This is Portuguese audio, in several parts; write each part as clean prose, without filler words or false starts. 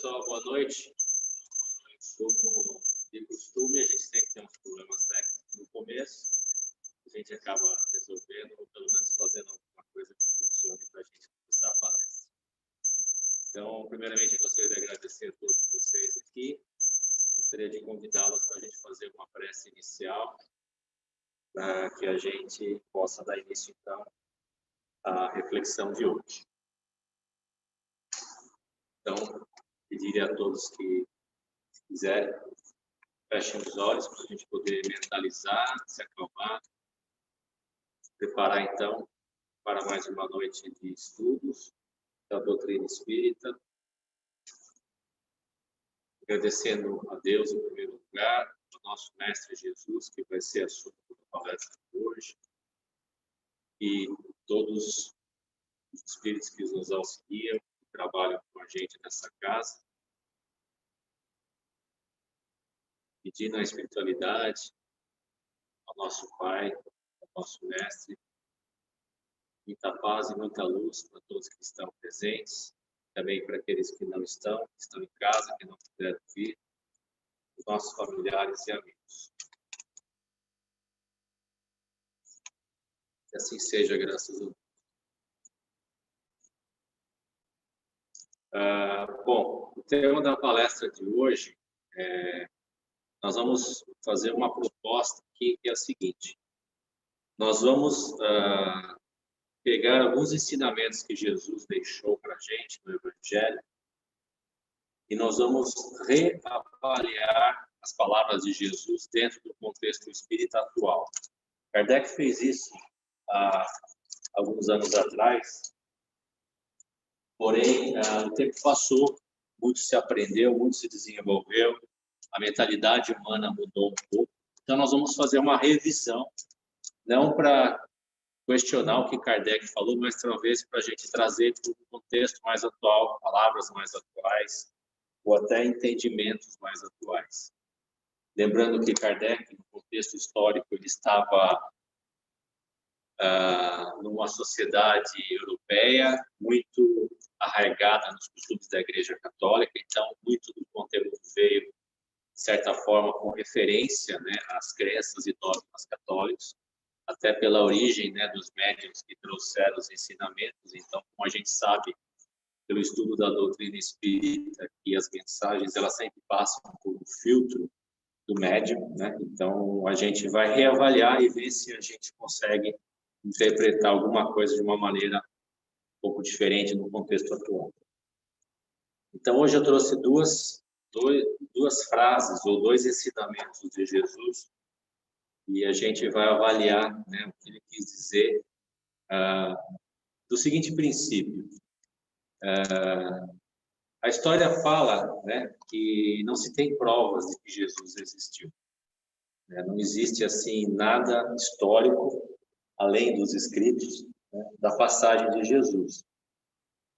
pessoal, boa noite. Como de costume, a gente sempre tem uns problemas técnicos no começo. A gente acaba resolvendo, ou pelo menos fazendo alguma coisa que funcione para a gente começar a palestra. Então, primeiramente, eu gostaria de agradecer a todos vocês aqui. Gostaria de convidá-los para a gente fazer uma prece inicial, para que a gente possa dar início, então, à reflexão de hoje. Então, pediria a todos que, se quiserem, fechem os olhos para a gente poder mentalizar, se acalmar, se preparar, então, para mais uma noite de estudos da doutrina espírita. Agradecendo a Deus, em primeiro lugar, ao nosso Mestre Jesus, que vai ser assunto da palestra de hoje, e todos os espíritos que nos auxiliam, que trabalham com a gente nessa casa, pedindo a espiritualidade ao nosso Pai, ao nosso Mestre, muita paz e muita luz para todos que estão presentes, também para aqueles que não estão, que estão em casa, que não puderam vir, os nossos familiares e amigos. Que assim seja, graças a Deus. Bom, o tema da palestra de hoje, nós vamos fazer uma proposta aqui, que é a seguinte. Nós vamos pegar alguns ensinamentos que Jesus deixou para a gente no Evangelho e nós vamos reavaliar as palavras de Jesus dentro do contexto espírita atual. Kardec fez isso há alguns anos atrás, porém, o tempo passou, muito se aprendeu, muito se desenvolveu, a mentalidade humana mudou um pouco. Então, nós vamos fazer uma revisão, não para questionar o que Kardec falou, mas talvez para a gente trazer para o contexto mais atual, palavras mais atuais, ou até entendimentos mais atuais. Lembrando que Kardec, no contexto histórico, ele estava numa sociedade europeia muito arraigada nos costumes da Igreja Católica, então muito do conteúdo veio, de certa forma, com referência, né, às crenças e dogmas católicos, até pela origem, né, dos médiuns que trouxeram os ensinamentos. Então, como a gente sabe, pelo estudo da doutrina espírita, que as mensagens elas sempre passam por um filtro do médium, né? Então, a gente vai reavaliar e ver se a gente consegue interpretar alguma coisa de uma maneira um pouco diferente no contexto atual. Então, hoje eu trouxe duas frases ou dois ensinamentos de Jesus e a gente vai avaliar, né, o que ele quis dizer do seguinte princípio. A história fala, né, que não se tem provas de que Jesus existiu. Não existe assim nada histórico além dos escritos, né, da passagem de Jesus.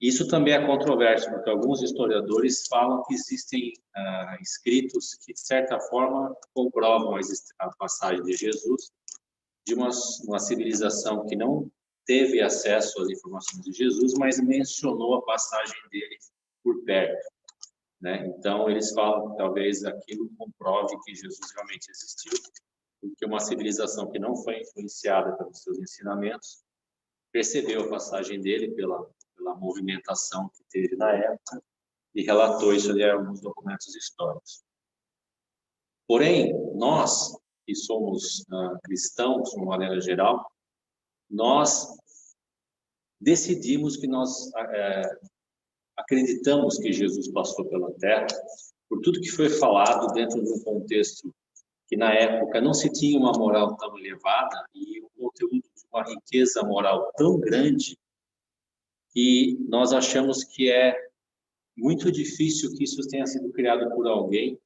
Isso também é controverso, porque alguns historiadores falam que existem escritos que, de certa forma, comprovam a passagem de Jesus de uma civilização que não teve acesso às informações de Jesus, mas mencionou a passagem dele por perto, né? Então, eles falam que talvez aquilo comprove que Jesus realmente existiu, porque uma civilização que não foi influenciada pelos seus ensinamentos percebeu a passagem dele pela movimentação que teve na época e relatou isso ali em alguns documentos históricos. Porém, nós, que somos cristãos, de uma maneira geral, nós decidimos que nós acreditamos que Jesus passou pela Terra, por tudo que foi falado dentro de um contexto que na época não se tinha uma moral tão elevada e um conteúdo de uma riqueza moral tão grande que nós achamos que é muito difícil que isso tenha sido criado por alguém.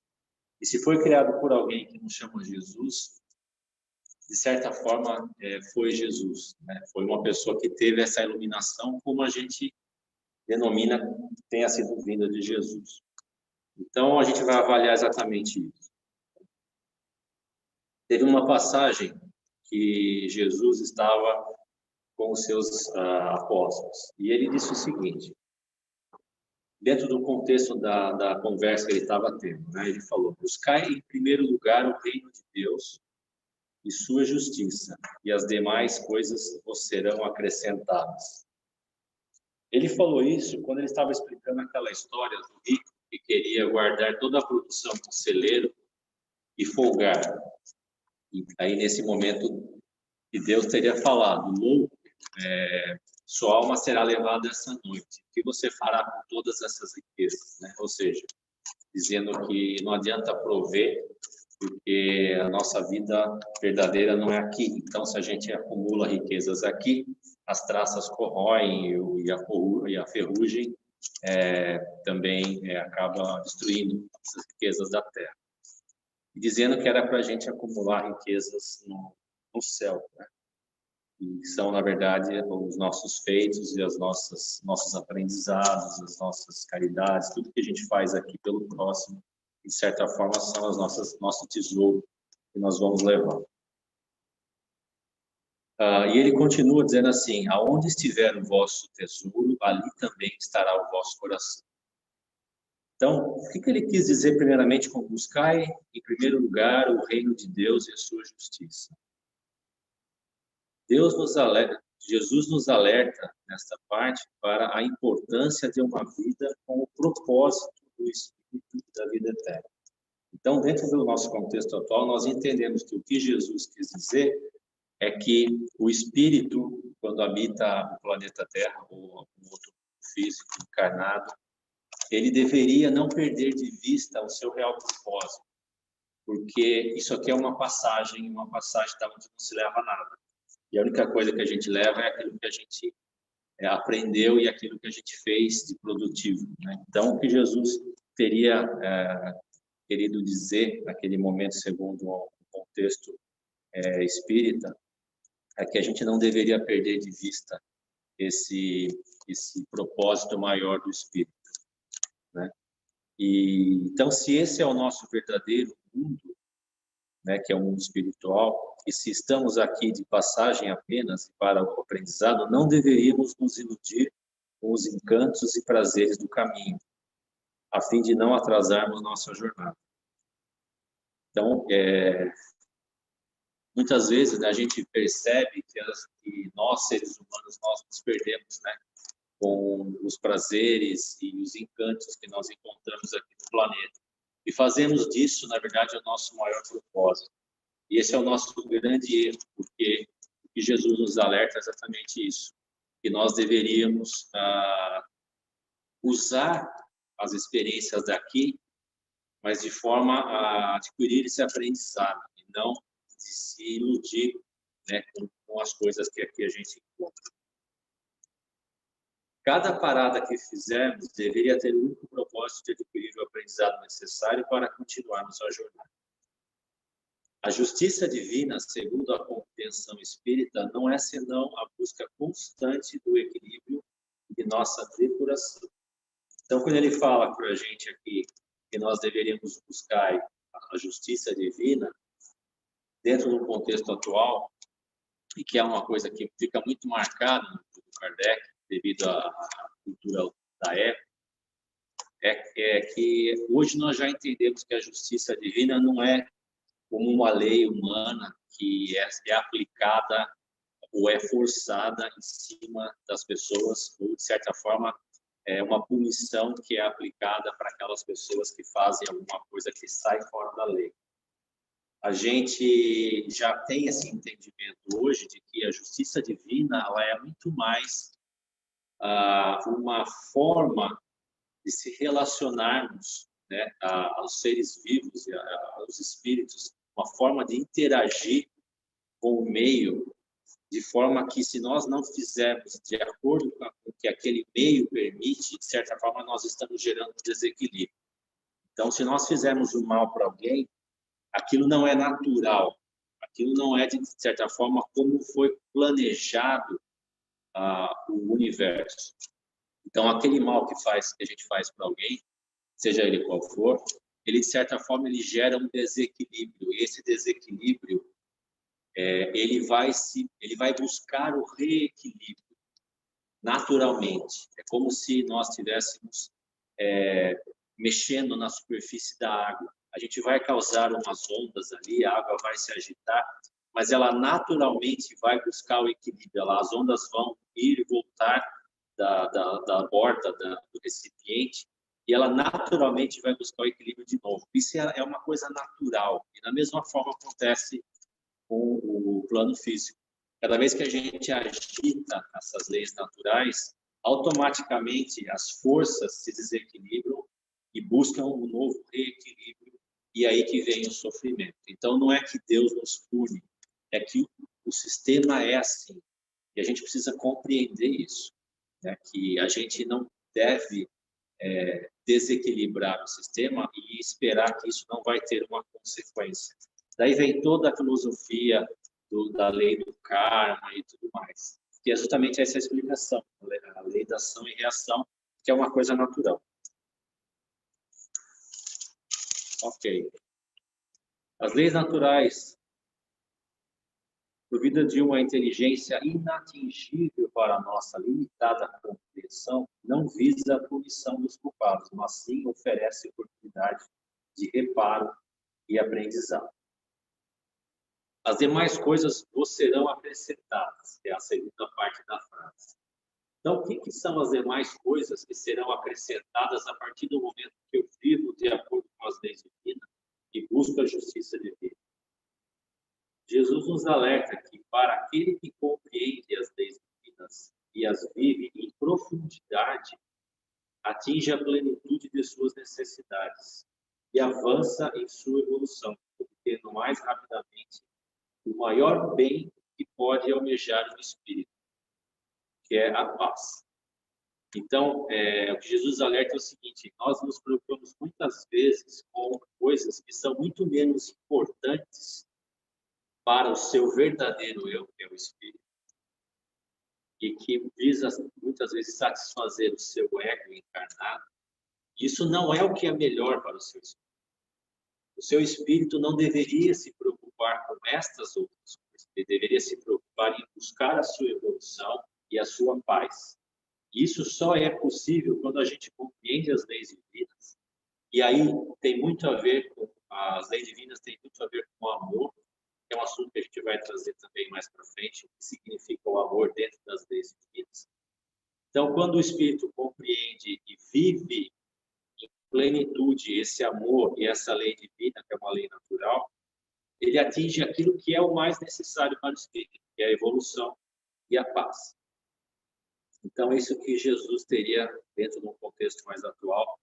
E se foi criado por alguém que não chama Jesus, de certa forma foi Jesus, né? Foi uma pessoa que teve essa iluminação, como a gente denomina que tenha sido vinda de Jesus. Então, a gente vai avaliar exatamente isso. Teve uma passagem que Jesus estava com os seus apóstolos, e ele disse o seguinte: dentro do contexto da conversa que ele estava tendo, né? Ele falou: buscai em primeiro lugar o reino de Deus e sua justiça, e as demais coisas vos serão acrescentadas. Ele falou isso quando ele estava explicando aquela história do rico que queria guardar toda a produção no celeiro e folgar. E aí, nesse momento, que Deus teria falado: louco, sua alma será levada essa noite. O que você fará com todas essas riquezas? Né? Ou seja, dizendo que não adianta prover, porque a nossa vida verdadeira não é aqui. Então, se a gente acumula riquezas aqui, as traças corroem e a ferrugem também acaba destruindo essas riquezas da terra. E dizendo que era para a gente acumular riquezas no céu, né? E são, na verdade, os nossos feitos e as nossos aprendizados, as nossas caridades, tudo que a gente faz aqui pelo próximo, de certa forma, são nosso tesouro que nós vamos levar. E ele continua dizendo assim: aonde estiver o vosso tesouro, ali também estará o vosso coração. Então, o que ele quis dizer primeiramente com buscai, em primeiro lugar, o reino de Deus e a sua justiça? Jesus nos alerta nesta parte para a importância de uma vida com o propósito do Espírito da vida eterna. Então, dentro do nosso contexto atual, nós entendemos que o que Jesus quis dizer é que o Espírito, quando habita o planeta Terra ou algum outro físico encarnado, ele deveria não perder de vista o seu real propósito, porque isso aqui é uma passagem da onde não se leva nada. E a única coisa que a gente leva é aquilo que a gente aprendeu e aquilo que a gente fez de produtivo, né? Então, o que Jesus teria querido dizer naquele momento, segundo o contexto espírita, é que a gente não deveria perder de vista esse propósito maior do Espírito, né? E então, se esse é o nosso verdadeiro mundo, né, que é o mundo espiritual, e se estamos aqui de passagem apenas para o aprendizado, não deveríamos nos iludir com os encantos e prazeres do caminho, a fim de não atrasarmos nossa jornada. Então, muitas vezes, né, a gente percebe que nós, seres humanos, nós nos perdemos, né, com os prazeres e os encantos que nós encontramos aqui no planeta. E fazemos disso, na verdade, o nosso maior propósito. E esse é o nosso grande erro, porque o que Jesus nos alerta é exatamente isso, que nós deveríamos usar as experiências daqui, mas de forma a adquirir esse aprendizado, e não de se iludir, né, com as coisas que aqui a gente encontra. Cada parada que fizermos deveria ter o único propósito de adquirir o aprendizado necessário para continuarmos a jornada. A justiça divina, segundo a compreensão espírita, não é senão a busca constante do equilíbrio de nossa tripulação. Então, quando ele fala para a gente aqui que nós deveríamos buscar a justiça divina, dentro do contexto atual, e que é uma coisa que fica muito marcada no Kardec, devido à cultura da época, é que hoje nós já entendemos que a justiça divina não é como uma lei humana que é aplicada ou é forçada em cima das pessoas, ou, de certa forma, é uma punição que é aplicada para aquelas pessoas que fazem alguma coisa que sai fora da lei. A gente já tem esse entendimento hoje de que a justiça divina ela é muito mais uma forma de se relacionarmos, né, aos seres vivos e aos espíritos, uma forma de interagir com o meio, de forma que, se nós não fizermos de acordo com o que aquele meio permite, de certa forma, nós estamos gerando desequilíbrio. Então, se nós fizermos o mal para alguém, aquilo não é natural, aquilo não é, de certa forma, como foi planejado o universo. Então, aquele mal que a gente faz para alguém, seja ele qual for, ele, de certa forma, ele gera um desequilíbrio. E esse desequilíbrio, ele vai buscar o reequilíbrio naturalmente. É como se nós tivéssemos mexendo na superfície da água. A gente vai causar umas ondas ali, a água vai se agitar, mas ela naturalmente vai buscar o equilíbrio. As ondas vão ir e voltar da borda do recipiente, e ela naturalmente vai buscar o equilíbrio de novo. Isso é uma coisa natural, e da mesma forma acontece com o plano físico. Cada vez que a gente agita essas leis naturais, automaticamente as forças se desequilibram e buscam um novo reequilíbrio, e aí que vem o sofrimento. Então, não é que Deus nos pune, é que o sistema é assim, e a gente precisa compreender isso, né? Que a gente não deve desequilibrar o sistema e esperar que isso não vai ter uma consequência. Daí vem toda a filosofia da lei do karma e tudo mais, que é justamente essa explicação, a lei da ação e reação, que é uma coisa natural. Ok. As leis naturais, provida de uma inteligência inatingível para a nossa limitada compreensão, não visa a punição dos culpados, mas sim oferece oportunidade de reparo e aprendizado. As demais coisas vos serão acrescentadas, que é a segunda parte da frase. Então, o que são as demais coisas que serão acrescentadas a partir do momento que eu vivo de acordo com as leis divinas e busco a justiça divina? Jesus nos alerta que, para aquele que compreende as leis divinas e as vive em profundidade, atinge a plenitude de suas necessidades e avança em sua evolução, obtendo mais rapidamente o maior bem que pode almejar o espírito, que é a paz. Então, o que Jesus alerta é o seguinte: nós nos preocupamos muitas vezes com coisas que são muito menos importantes para o seu verdadeiro eu, que é o espírito, e que visa muitas vezes satisfazer o seu ego encarnado. Isso não é o que é melhor para o seu espírito. O seu espírito não deveria se preocupar com estas outras coisas. Ele deveria se preocupar em buscar a sua evolução e a sua paz. Isso só é possível quando a gente compreende as leis divinas. E aí tem muito a ver com as leis divinas, tem muito a ver com o amor, que é um assunto que a gente vai trazer também mais para frente, o que significa o amor dentro das leis divinas. Então, quando o espírito compreende e vive em plenitude esse amor e essa lei divina, que é uma lei natural, ele atinge aquilo que é o mais necessário para o espírito, que é a evolução e a paz. Então, isso que Jesus teria, dentro de um contexto mais atual,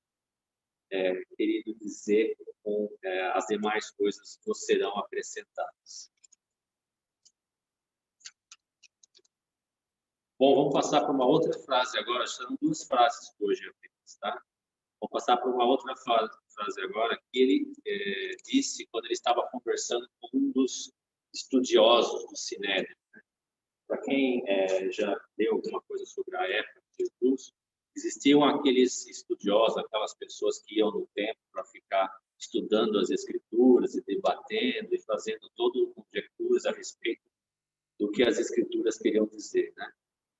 querido dizer com as demais coisas que serão acrescentadas. Bom, vamos passar para uma outra frase agora. São duas frases hoje apenas, tá? Vamos passar para uma outra frase agora, que ele disse quando ele estava conversando com um dos estudiosos do Sinédrio. Né? Para quem já leu alguma coisa sobre a época de Jesus, existiam aqueles estudiosos, aquelas pessoas que iam no templo para ficar estudando as escrituras e debatendo e fazendo todo conjecturas a respeito do que as escrituras queriam dizer, né?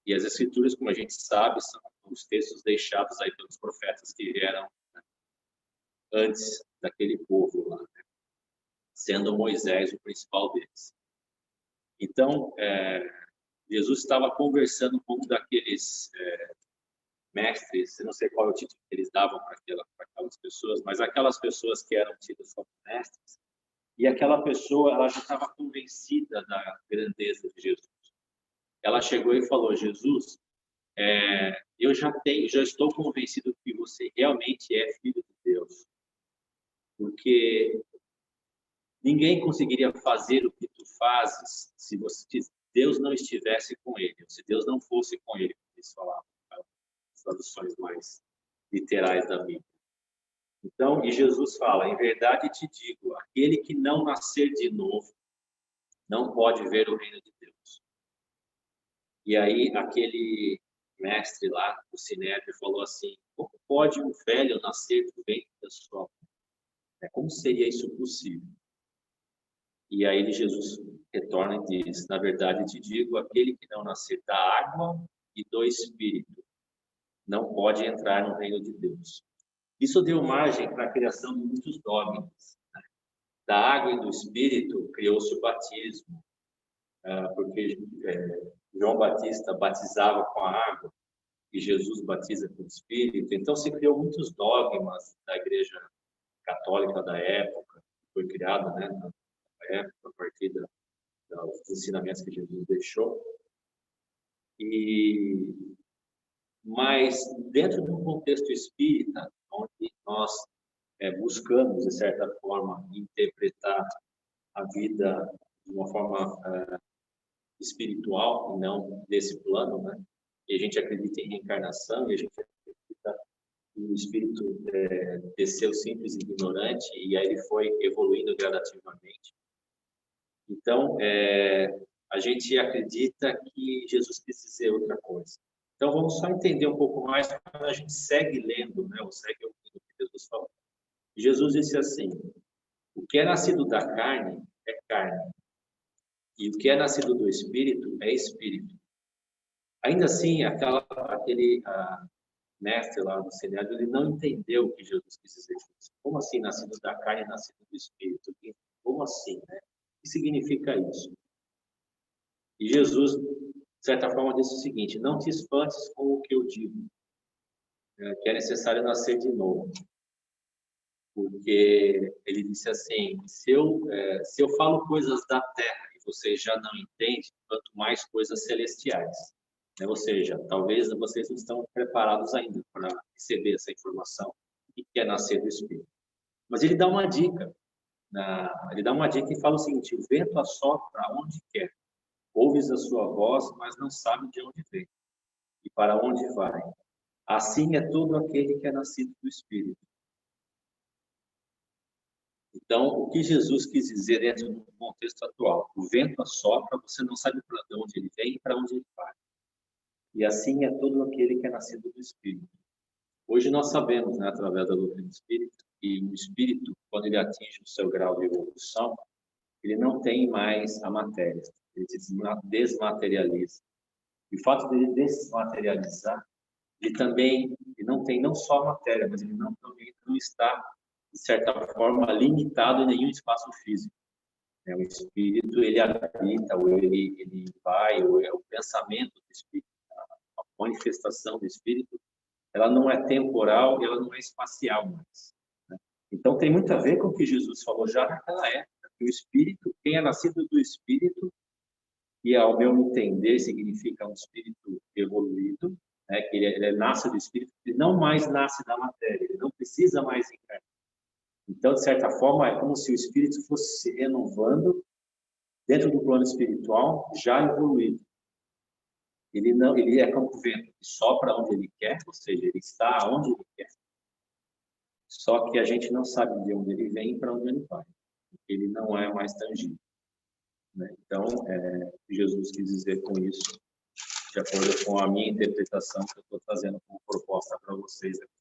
E as escrituras, como a gente sabe, são os textos deixados aí pelos profetas que vieram, né, antes daquele povo lá, né? Sendo Moisés o principal deles. Então, Jesus estava conversando com um daqueles mestres, eu não sei qual é o título que eles davam para aquelas pessoas, mas aquelas pessoas que eram tidas como mestres, e aquela pessoa, ela já estava convencida da grandeza de Jesus. Ela chegou e falou: Jesus, eu já estou convencido que você realmente é filho de Deus, porque ninguém conseguiria fazer o que tu fazes se Deus não estivesse com ele, se Deus não fosse com ele, como eles falavam, as traduções mais literais da Bíblia. Então, e Jesus fala: em verdade te digo, aquele que não nascer de novo não pode ver o reino de Deus. E aí aquele mestre lá, o Sinédrio, falou assim: como pode um velho nascer do ventre da sua mãe? Como seria isso possível? E aí Jesus retorna e diz: na verdade te digo, aquele que não nascer da água e do Espírito não pode entrar no reino de Deus. Isso deu margem para a criação de muitos dogmas. Da água e do Espírito criou-se o batismo, porque João Batista batizava com a água e Jesus batiza com o Espírito. Então se criou muitos dogmas da Igreja Católica da época, que foi criada, né, na época, a partir dos ensinamentos que Jesus deixou. Mas dentro de um contexto espírita, onde nós buscamos, de certa forma, interpretar a vida de uma forma espiritual, e não desse plano, né? E a gente acredita em reencarnação, e a gente acredita que o espírito desceu simples e ignorante, e aí ele foi evoluindo gradativamente. Então, a gente acredita que Jesus quis dizer outra coisa. Então, vamos só entender um pouco mais quando a gente segue lendo, né, ou segue ouvindo o que Jesus falou. Jesus disse assim: o que é nascido da carne é carne, e o que é nascido do Espírito é Espírito. Ainda assim, aquele mestre lá do Sinédrio, ele não entendeu o que Jesus quis dizer. Como assim, nascido da carne e nascido do Espírito? Como assim, né? O que significa isso? E Jesus, de certa forma, disse o seguinte: não te espantes com o que eu digo, que é necessário nascer de novo. Porque ele disse assim: se eu falo coisas da terra e vocês já não entendem, quanto mais coisas celestiais. Né? Ou seja, talvez vocês não estão preparados ainda para receber essa informação que é nascer do Espírito. Mas ele dá uma dica. Ele dá uma dica e fala o seguinte: o vento assopra onde quer. Ouves a sua voz, mas não sabe de onde vem e para onde vai. Assim é todo aquele que é nascido do Espírito. Então, o que Jesus quis dizer dentro do contexto atual? O vento assopra, você não sabe para onde ele vem e para onde ele vai. E assim é todo aquele que é nascido do Espírito. Hoje nós sabemos, né, através da doutrina do Espírito, que o Espírito, quando ele atinge o seu grau de evolução, ele não tem mais a matéria, ele se desmaterializa. E o fato de ele desmaterializar, ele não tem não só a matéria, mas ele também não está, de certa forma, limitado em nenhum espaço físico. O espírito, ele habita, ou ele vai, ou é o pensamento do espírito, a manifestação do espírito, ela não é temporal e ela não é espacial mais. Né? Então, tem muito a ver com o que Jesus falou já naquela época, que o espírito, quem é nascido do espírito, e ao meu entender significa um espírito evoluído, né, que ele nasce do espírito, ele não mais nasce da matéria, ele não precisa mais encarnar. Então, de certa forma, é como se o espírito fosse se renovando dentro do plano espiritual já evoluído. Ele é como o vento, que sopra onde ele quer, ou seja, ele está onde ele quer. Só que a gente não sabe de onde ele vem e para onde ele vai. Ele não é mais tangível. Né? Então, Jesus quis dizer com isso, de acordo com a minha interpretação que eu estou trazendo como proposta para vocês aqui.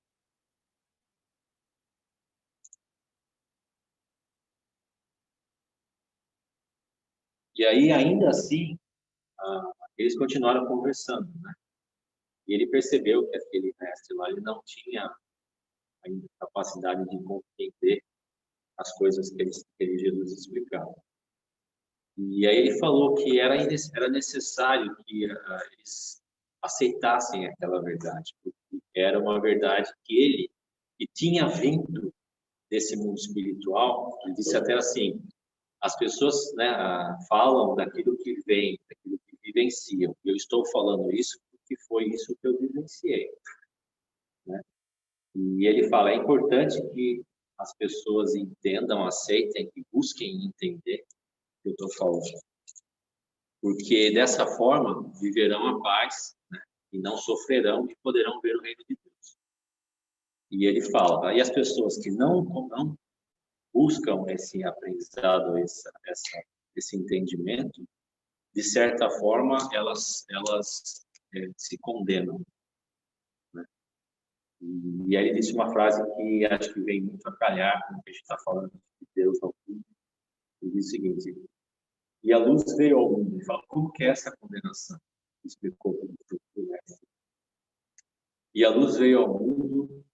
E aí, ainda assim, eles continuaram conversando, né? E ele percebeu que aquele mestre lá, ele não tinha ainda capacidade de compreender as coisas que Jesus explicava. E aí ele falou que era necessário que eles aceitassem aquela verdade, porque era uma verdade que tinha vindo desse mundo espiritual. Ele disse até assim: as pessoas, né, falam daquilo que vem, daquilo que vivenciam. Eu estou falando isso porque foi isso que eu vivenciei. Né? E ele fala: é importante que as pessoas entendam, aceitem e busquem entender o que eu estou falando. Porque dessa forma viverão a paz, né, e não sofrerão e poderão ver o reino de Deus. E ele fala: e as pessoas que não buscam esse aprendizado, esse entendimento, de certa forma, elas se condenam. Né? E aí ele disse uma frase que acho que vem muito a calhar com o que a gente está falando de Deus ao mundo. Ele diz o seguinte: e a luz veio ao mundo. Ele fala: como que é essa condenação? Explicou o mestre. E a luz veio ao mundo,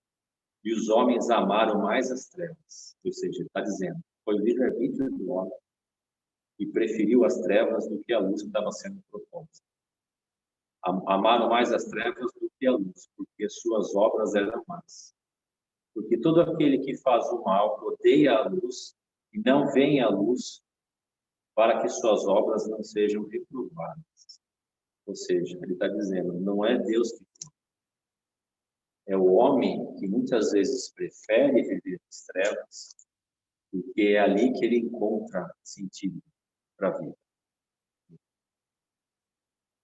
E os homens amaram mais as trevas. Ou seja, ele está dizendo, foi o livre-arbítrio do homem e preferiu as trevas do que a luz que estava sendo proposta. Amaram mais as trevas do que a luz, porque suas obras eram más. Porque todo aquele que faz o mal odeia a luz e não vem à luz para que suas obras não sejam reprovadas. Ou seja, ele está dizendo, não é Deus que é o homem que muitas vezes prefere viver nas trevas, porque é ali que ele encontra sentido para a vida.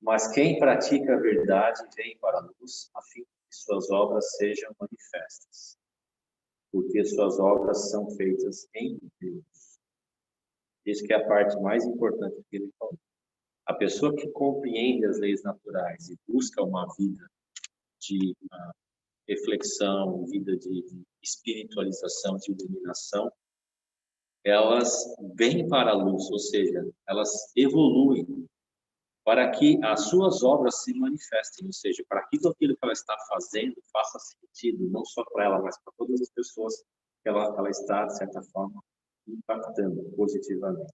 Mas quem pratica a verdade vem para a luz, a fim que suas obras sejam manifestas, porque suas obras são feitas em Deus. Isso que é a parte mais importante que ele falou. A pessoa que compreende as leis naturais e busca uma vida de reflexão, vida de espiritualização, de iluminação, elas vêm para a luz, ou seja, elas evoluem para que as suas obras se manifestem, ou seja, para que aquilo que ela está fazendo faça sentido, não só para ela, mas para todas as pessoas que ela está, de certa forma, impactando positivamente.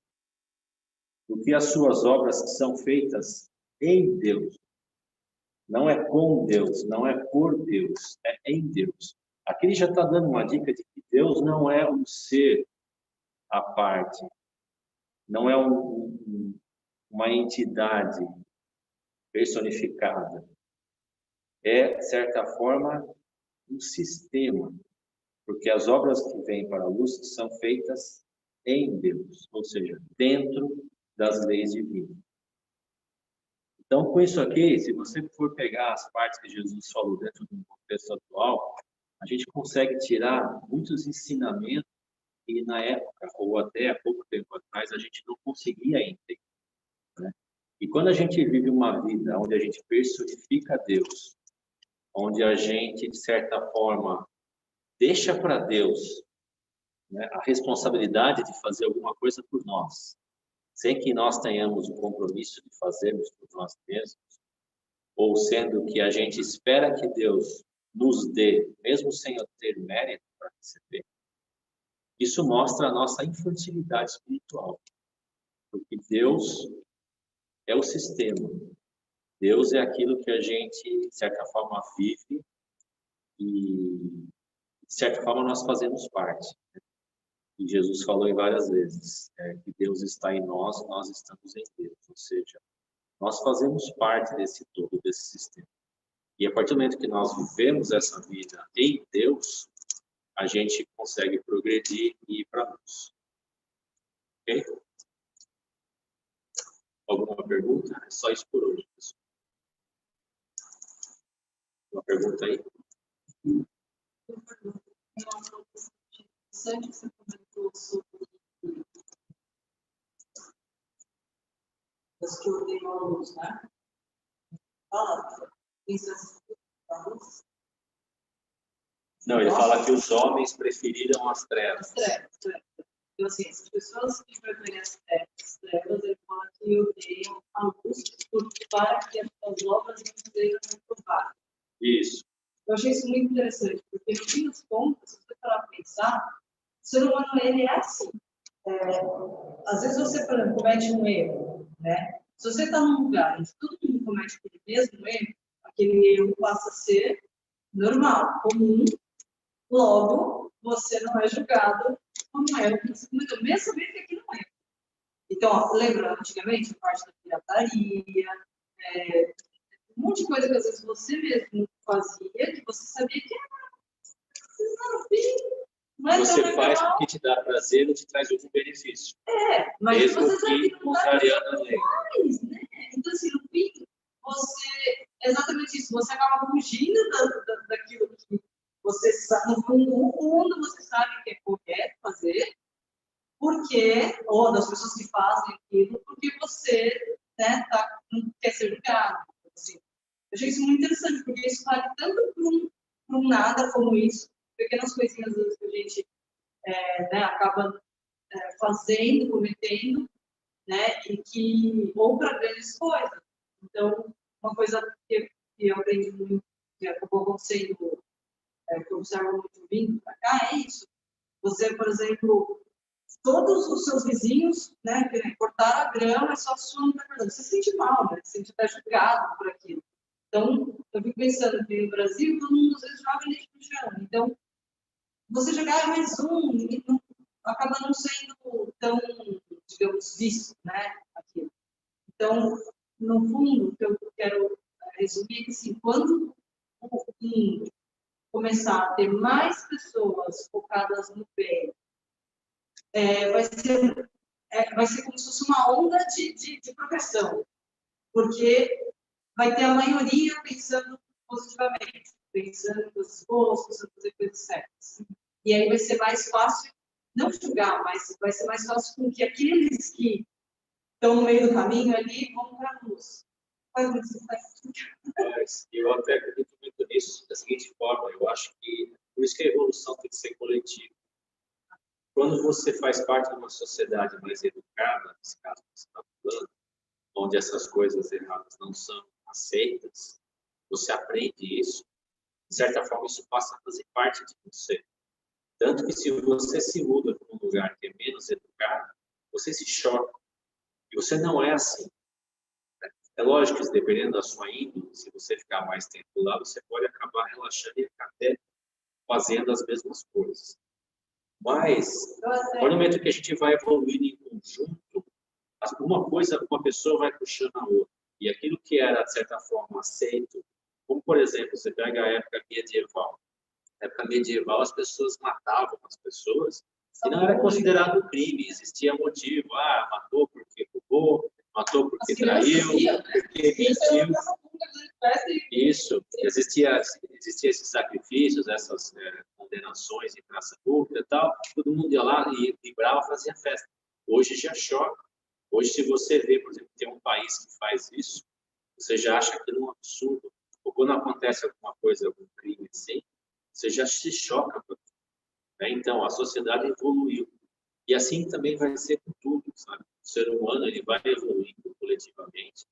Porque as suas obras são feitas em Deus. Não é com Deus, não é por Deus, é em Deus. Aqui ele já está dando uma dica de que Deus não é um ser à parte, não é uma entidade personificada. É, de certa forma, um sistema, porque as obras que vêm para a luz são feitas em Deus, ou seja, dentro das leis divinas. Então, com isso aqui, se você for pegar as partes que Jesus falou dentro do contexto atual, a gente consegue tirar muitos ensinamentos que na época, ou até há pouco tempo atrás, a gente não conseguia entender, né? E quando a gente vive uma vida onde a gente personifica Deus, onde a gente, de certa forma, deixa para Deus, né, a responsabilidade de fazer alguma coisa por nós, sem que nós tenhamos o compromisso de fazermos por nós mesmos, ou sendo que a gente espera que Deus nos dê, mesmo sem eu ter mérito para receber, isso mostra a nossa infantilidade espiritual. Porque Deus é o sistema. Deus é aquilo que a gente, de certa forma, vive e, de certa forma, nós fazemos parte. E Jesus falou em várias vezes que Deus está em nós e nós estamos em Deus. Ou seja, nós fazemos parte desse todo, desse sistema. E a partir do momento que nós vivemos essa vida em Deus, a gente consegue progredir e ir para a luz. Ok? Alguma pergunta? É só isso por hoje, pessoal. Uma pergunta aí? Você comentou sobre as que odeiam a luz, né? Não, ele fala que os homens preferiram as trevas. As trevas. Então, assim, as pessoas que preferem as trevas, ele fala que odeiam a luz para que as obras não sejam reprovadas. Isso. Eu achei isso muito interessante, porque no fim das contas, se você parar para pensar, o ser humano ele é assim. Às vezes você, por exemplo, comete um erro, né? Se você está num lugar onde todo mundo comete aquele mesmo erro, aquele erro passa a ser normal, comum, logo você não é julgado como um erro que você cometeu, mesmo sabendo que aquilo não é. Então, ó, lembra antigamente a parte da pirataria, um monte de coisa que às vezes você mesmo fazia, que você sabia que não é você faz porque te dá prazer ou te traz algum benefício. Mas mesmo você sabe que contrariando a lei. Né? Então, assim, no fim, exatamente isso, você acaba fugindo daquilo que você sabe, no fundo você sabe que é correto fazer, ou das pessoas que fazem aquilo, porque você, né, não quer ser julgado. Assim. Eu achei isso muito interessante, porque isso vale tanto para um nada como isso, pequenas coisinhas às vezes que a gente né, acaba fazendo, cometendo, né, ou para grandes coisas. Então, uma coisa que eu aprendi muito, que acabou acontecendo que eu observo muito vindo para cá, é isso. Você, por exemplo, todos os seus vizinhos, né, cortaram a grama, é só a sua não está cortando. Você se sente mal, né? Você se sente até julgado por aquilo. Então, eu fico pensando que no Brasil, todo mundo às vezes joga lixo no chão. Então, você jogar mais um, e não, acaba não sendo tão, digamos, visto, né, aquilo. Então, no fundo, o que eu quero resumir é que, assim, quando o mundo começar a ter mais pessoas focadas no bem, vai ser como se fosse uma onda de progressão, porque vai ter a maioria pensando positivamente, pensando em coisas boas, pensando em fazer coisas certas. E aí vai ser mais fácil, não julgar, mas vai ser mais fácil com que aqueles que estão no meio do caminho ali vão para a luz. Mas eu até acredito muito nisso da seguinte forma, eu acho que, por isso que a evolução tem que ser coletiva. Quando você faz parte de uma sociedade mais educada, nesse caso que você está falando, onde essas coisas erradas não são aceitas, você aprende isso, de certa forma isso passa a fazer parte de você. Tanto que se você se muda para um lugar que é menos educado, você se choca. E você não é assim. É lógico que, dependendo da sua índole, se você ficar mais tempo lá, você pode acabar relaxando e até fazendo as mesmas coisas. Mas, no momento que a gente vai evoluindo em conjunto, uma pessoa vai puxando a outra. E aquilo que era, de certa forma, aceito, como, por exemplo, você pega a época medieval. Na época medieval, as pessoas matavam as pessoas e não era considerado crime, existia motivo. Ah, matou porque roubou, matou porque traiu, porque mentiu. Isso, existia esses sacrifícios, essas condenações em praça pública e tal, todo mundo ia lá e vibrava, fazia festa. Hoje já choca. Hoje, se você vê, por exemplo, tem um país que faz isso, você já acha aquilo um absurdo. Ou quando acontece alguma coisa, algum crime assim, você já se choca. Né? Então, a sociedade evoluiu. E assim também vai ser com tudo, sabe? O ser humano ele vai evoluindo coletivamente.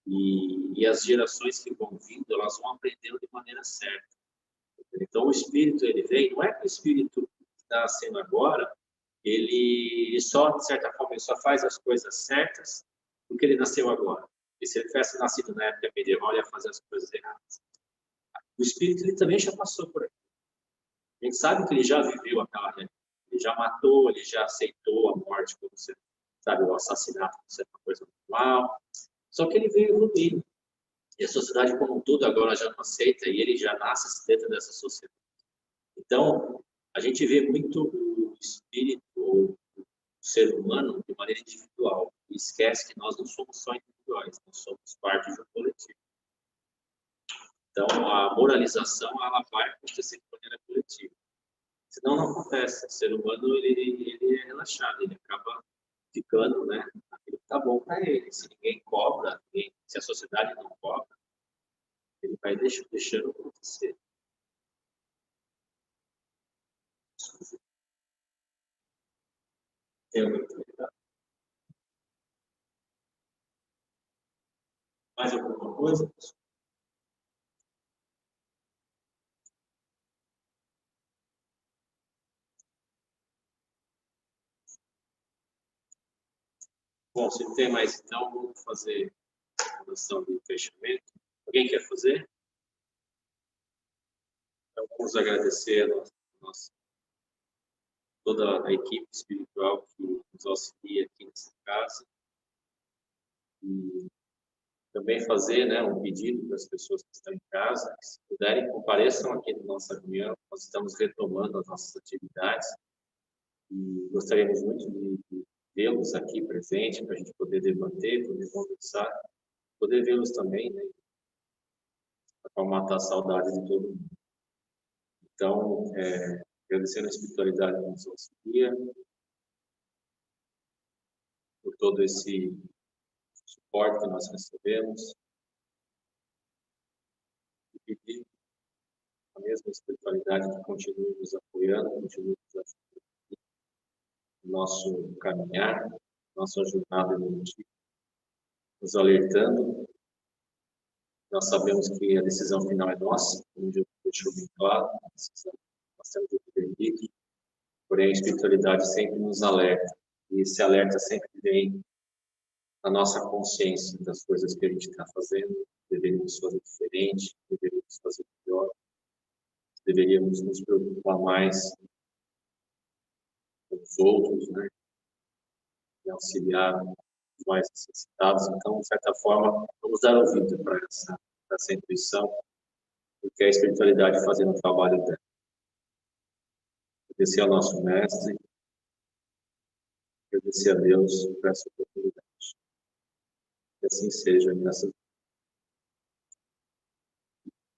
E as gerações que vão vindo, elas vão aprendendo de maneira certa. Então, o espírito, ele vem, não é que o espírito que está sendo agora, ele só, de certa forma, ele só faz as coisas certas porque ele nasceu agora. E se ele tivesse nascido na época medieval, ele ia fazer as coisas erradas. O espírito, ele também já passou por aqui. A gente sabe que ele já viveu aquela realidade. Ele já matou, ele já aceitou a morte como você sabe, o assassinato como sendo uma coisa normal. Só que ele veio evoluindo. E a sociedade como um todo agora já não aceita e ele já nasce dentro dessa sociedade. Então, a gente vê muito o espírito, o ser humano, de maneira individual. E esquece que nós não somos só individuais, nós somos parte de um coletivo. Então, a moralização ela vai acontecer de maneira coletiva. Senão não acontece. O ser humano ele é relaxado, ele acaba ficando, né? Aquilo que está bom para ele. Se ninguém cobra, se a sociedade não cobra, ele vai deixando acontecer. Tem alguma coisa? Mais alguma coisa? Bom, se não tem mais, então, vamos fazer a oração de fechamento. Alguém quer fazer? Então, vamos agradecer toda a equipe espiritual que nos auxilia aqui nessa casa. E também fazer, né, um pedido para as pessoas que estão em casa, que, se puderem, compareçam aqui na nossa reunião. Nós estamos retomando as nossas atividades e gostaríamos muito de vê-los aqui presente para a gente poder debater, poder conversar, poder vê-los também, né, para matar a saudade de todo mundo. Então, agradecendo a espiritualidade que nos auxilia, por todo esse suporte que nós recebemos, e pedir a mesma espiritualidade que continue nos apoiando, continue nos ajudando no nosso caminhar, nossa jornada evolutiva, nos alertando. Nós sabemos que a decisão final é nossa, onde deixou bem claro, nós temos o livre-arbítrio, porém a espiritualidade sempre nos alerta, e esse alerta sempre vem na nossa consciência das coisas que a gente está fazendo, deveríamos fazer diferente, deveríamos fazer melhor, deveríamos nos preocupar mais com os outros, né? E auxiliar os mais necessitados. Então, de certa forma, vamos dar ouvido para essa intuição, porque é a espiritualidade fazendo o trabalho dela. Agradecer ao nosso mestre, agradecer a Deus por essa oportunidade. Que assim seja, graças a Deus.